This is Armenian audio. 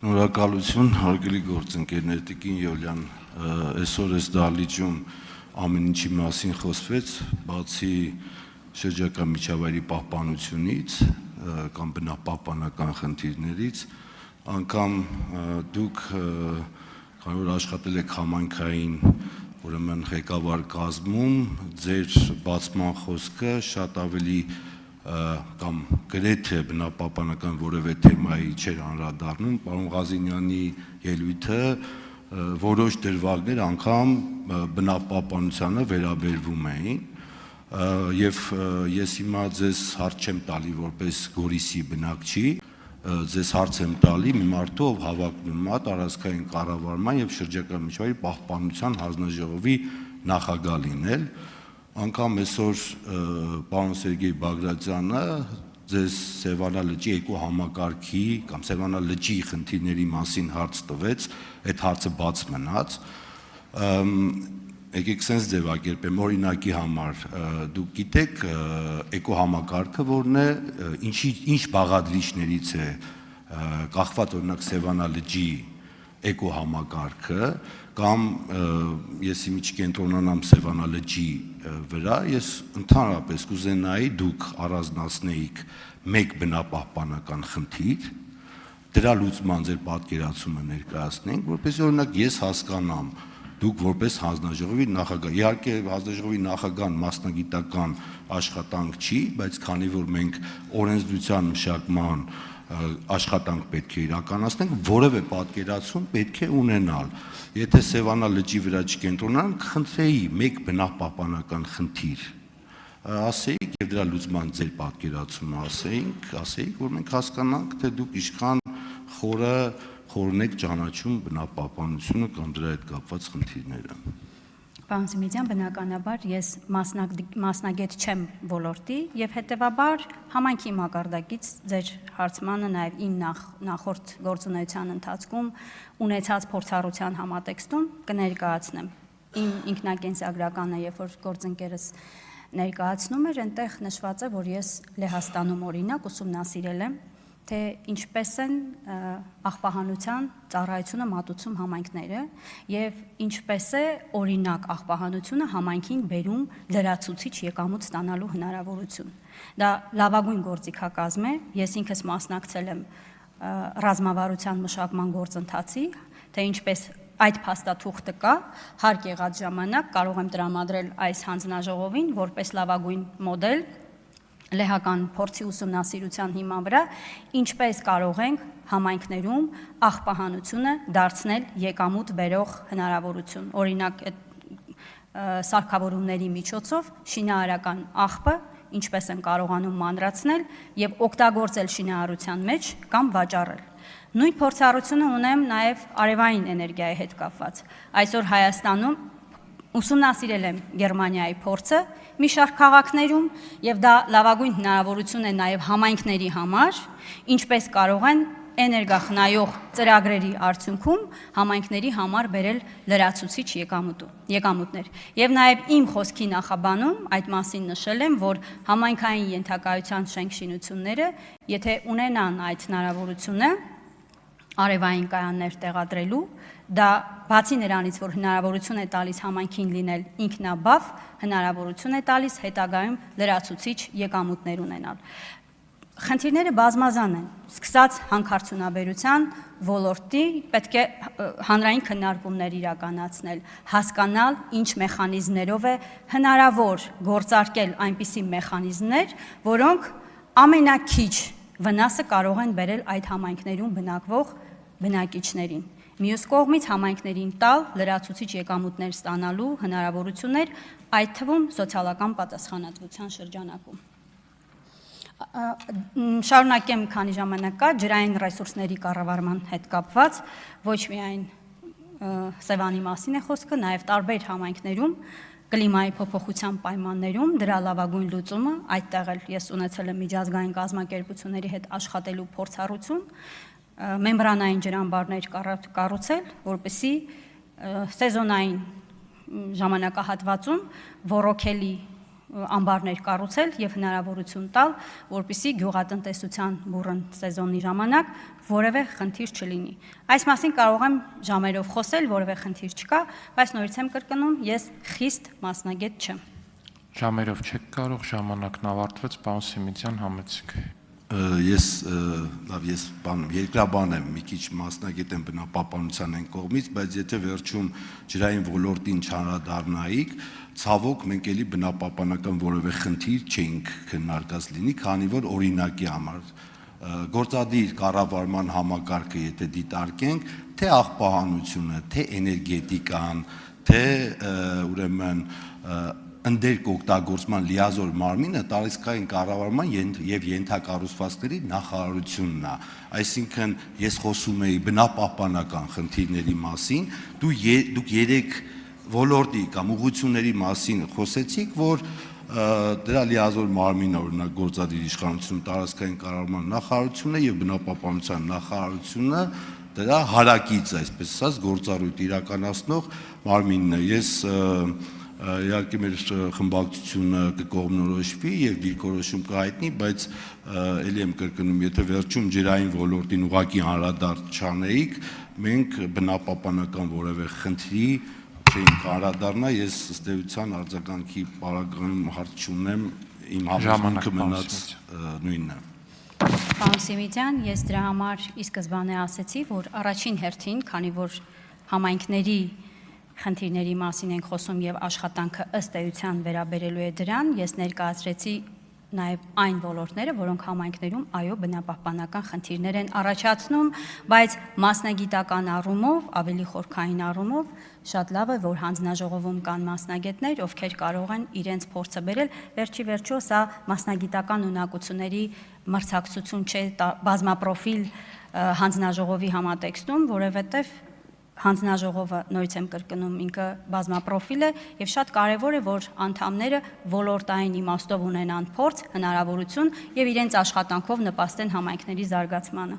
Շնորհակալություն, հարգելի գործընկերներ, Տիկին Յոլյան, այսօր այս դահլիճում ամեն ինչի մասին խոսվեց, բացի շրջակա միջավայրի պահպանությունից կամ բնապահպանական խնդիրներից, անգամ դուք քանի որ աշխատել եք համայնքային ուրեմն ղեկավար կազմում, ձեր բացման խոսքը շատ ավելի կամ գրեթե բնապահպանական որևէ թեմայի չէր անդրադառնում, պարոն Ղազինյանի ելույթը որոշ դրվագներ անգամ բնապահպանությանը վերաբերվում էին, եւ ես հիմա ձեզ հարց չեմ տալի որպես Գորիսի բնակչի, ձեզ հարց եմ տալի մի մարդու, ով հավակնում է տարածքային կառավարման եւ շրջակա միջավայրի պահպանության հանձնաժողովի նախագահ լինել, անգամ այսօր պարոն Սերգեյ Բագրատյանը ձեզ Սևանա լճի էկոհամակարգի կամ Սևանա լճի խնդիրների մասին հարց տվեց, այդ հարցը բաց մնաց, եկեք sense ձևակերպեմ, օրինակի համար դուք գիտեք էկոհամակարգը որն է, ինչ բաղադրիչներից է կախված օրինակ Սևանա լճի էկոհամակարգը կամ ես հիմա չկենտրոնանամ Սևանա լճի վրա, ես ընդհանրապես կուզենայի դուք առանձնացնեիք մեկ բնապահպանական խնդիր, դրա լուծման ձեր պատկերացումը ներկայացնենք, որպեսզի օրինակ ես հասկանամ դուք որպես հանձնաժողովի նախագահ, իհարկե հանձնաժողովի նախագահան մասնագիտական աշխատանք չի, բայց քանի որ մենք օրենսդրության մշակման աշխատանք պետք է իրականացնենք, որևէ պատկերացում պետք է ունենալ։ Եթե Սևանա լճի վրա չկենտրոնանանք, կխնդրեի մեկ բնապահպանական խնդիր ասեիք եւ դրա լուծման ձեր պատկերացումը ասեիք, որ մենք հասկանանք, թե դուք ինչքան խորն եք ճանաչում բնապահպանությունը կամ դրա հետ կապված խնդիրները։ Պարոն Սիմիդյան, բնականաբար ես մասնագետ չեմ ոլորտի եւ հետեւաբար համայնքի մակարդակից ձեր հարցմանը նաեւ իմ նախորդ գործունեության ընթացքում ունեցած փորձառության համատեքստում կներկայացնեմ։ Իմ ինքնակենսագրականը, երբ որ գործընկերս ներկայացնում էր, այնտեղ նշված է, որ ես Լեհաստանում օրինակ ուսումնասիրել եմ, թե ինչպես են աղբահանության ծառայությունը մատուցում համայնքները եւ ինչպես է օրինակ աղբահանությունը համայնքին բերում լրացուցիչ եկամուտ ստանալու հնարավորություն։ Դա լավագույն գործիքակազմ է, ես ինքս մասնակցել եմ ռազմավարության մշակման գործընթացի, թե ինչպես այդ փաստաթուղթը կա, հարկ եղած ժամանակ կարող եմ տրամադրել այս հանձնաժողովին որպես լավագույն մոդել լեհական փորձի ուսումնասիրության հիման վրա, ինչպես կարող ենք համայնքներում աղբահանությունը դարձնել եկամուտ բերող հնարավորություն։ Օրինակ սարքավորումների միջոցով շինարարական աղբը ինչպես են կարողանում մանրացնել եւ օգտագործել շինարարության մեջ կամ վաճառել։ Նույն փորձառությունը ունեմ նաեւ արևային էներգիայի հետ կապված։ Այսօր Հայաստանում ուսումնասիրել եմ Գերմանիայի փորձը մի շարք քաղաքներում եւ դա լավագույն հնարավորություն է նաեւ համայնքների համար, ինչպես կարող են էներգախնայող ծրագրերի արդյունքում համայնքների համար բերել լրացուցիչ եկամուտներ։ Եվ նաեւ իմ խոսքի նախաբանում այդ մասին նշել եմ, որ համայնքային ենթակայության շենք-շինությունները, եթե ունենան այդ հնարավորությունը արևային կայաններ տեղադրելու, դա բացի նրանից, որ հնարավորություն է տալիս համայնքին լինել ինքնաբավ, հնարավորություն է տալիս հետագայում լրացուցիչ եկամուտներ ունենալ։ Խնդիրները բազմազան են, սկսած հանքարդյունաբերության ոլորտի պետք է հանրային քննարկումներ իրականացնել, հասկանալ ինչ մեխանիզմներով է հնարավոր գործարկել այնպիսի մեխանիզմներ, որոնք ամենակիչ վնասը կարող են բերել այդ համայնքներում բնակվող բնակիչներին։ Մյուս կողմից համայնքներին տալ լրացուցիչ եկամուտներ ստանալու հնարավորություններ, այդ թվում սոցիալական պատասխանատվության շրջանակում։ Շարունակեմ, քանի ժամանակ կա, ջրային ռեսուրսների կառավարման հետ կապված, ոչ միայն Սևանի մասին է խոսքը, նաև տարբեր համայնքներում կլիմայի փոփոխության պայմաններում դրա լավագույն լուծումը, այդտեղ էլ ես ունեցել եմ միջազգային կազմակերպությունների հետ աշխատելու փորձառություն, մեմբրանային ջրամբարներ կառուցել, որպեսզի սեզոնային ժամանակահատվածում ոռոգելի ամբարներ կառուցել եւ հնարավորություն տալ, որպեսզի գյուղատնտեսության բուռն սեզոնի ժամանակ որևէ խնդիր չլինի։ Այս մասին կարող եմ ժամերով խոսել, որևէ խնդիր չկա, բայց նորից եմ կրկնում, ես խիստ մասնագետ չեմ։ Ժամերով չեք կարող, ժամանակն ավարտվեց, պարոն Սիմիցյան, համեցեք։ Ես երկրաբան եմ, մի քիչ մասնագետ եմ բնապահպանության այն կողմից, բայց եթե վերջում ջրային ոլորտին չանդրադառնայիք, ցավոք մենք էլի բնապահպանական որևէ խնդիր չէինք քննարկած լինի, քանի որ օրինակի համար գործադիր կառավարման համակարգը եթե դիտարկենք, թե աղբահանությունը, թե էներգետիկան, թե ուրեմն ընդերք օգտագործման լիազոր մարմինը տարածքային կառավարման եւ ենթակառուցվածքների նախարարությունն է։ Այսինքն ես խոսում եի բնապահպանական խնդիրների մասին, դուք երեք ոլորտի կամ ուղղությունների մասին խոսեցիք, որ դրա լիազոր մարմինը օրինակ գործադիր իշխանություն տարածքային կառավարման նախարարությունն է եւ բնապահպանության նախարարությունը դրա հարակից, այսպես ասած, գործառույթ իրականացնող մարմինն է։ Ես իհարկե մեր խմբակցությունը կկողմնորոշվի եւ դիրքորոշում կհայտնի, բայց ելի եմ կրկնում, եթե վերջում ջրային ոլորտին ուղղակի անդրադարձ չանեիք, մենք բնապահպանական որևէ խնդրի չէինք անդրադառնա, ես ըստ էության արձագանքի պարագայում հարց չունեմ, իմ համոզմունքը մնաց նույնն է։ Պարոն Սիմիցյան, ես դրա համար ի սկզբանե ասեցի, որ առաջին հերթին, քանի որ համայնքների խնդիրների մասին ենք խոսում եւ աշխատանքը ըստ էության վերաբերելու է դրան, ես ներկայացրեցի նաեւ այն ոլորտները, որոնք համայնքներում այո բնապահպանական խնդիրներ են առաջացնում, բայց մասնագիտական առումով, ավելի խորքային առումով շատ լավ է, որ հանձնաժողովում կան մասնագետներ, ովքեր կարող են իրենց փորձը բերել, վերջի վերջո սա մասնագիտական ունակությունների մրցակցություն չէ, բազմապրոֆիլ հանձնաժողովի համատեքստում, որովհետեւ հանձնաժողովը, նորից եմ կրկնում, ինքը բազմապրոֆիլ է եւ շատ կարեւոր է, որ անդամները ոլորտային իմաստով ունենան փորձ, հնարավորություն եւ իրենց աշխատանքով նպաստեն համայնքների զարգացմանը։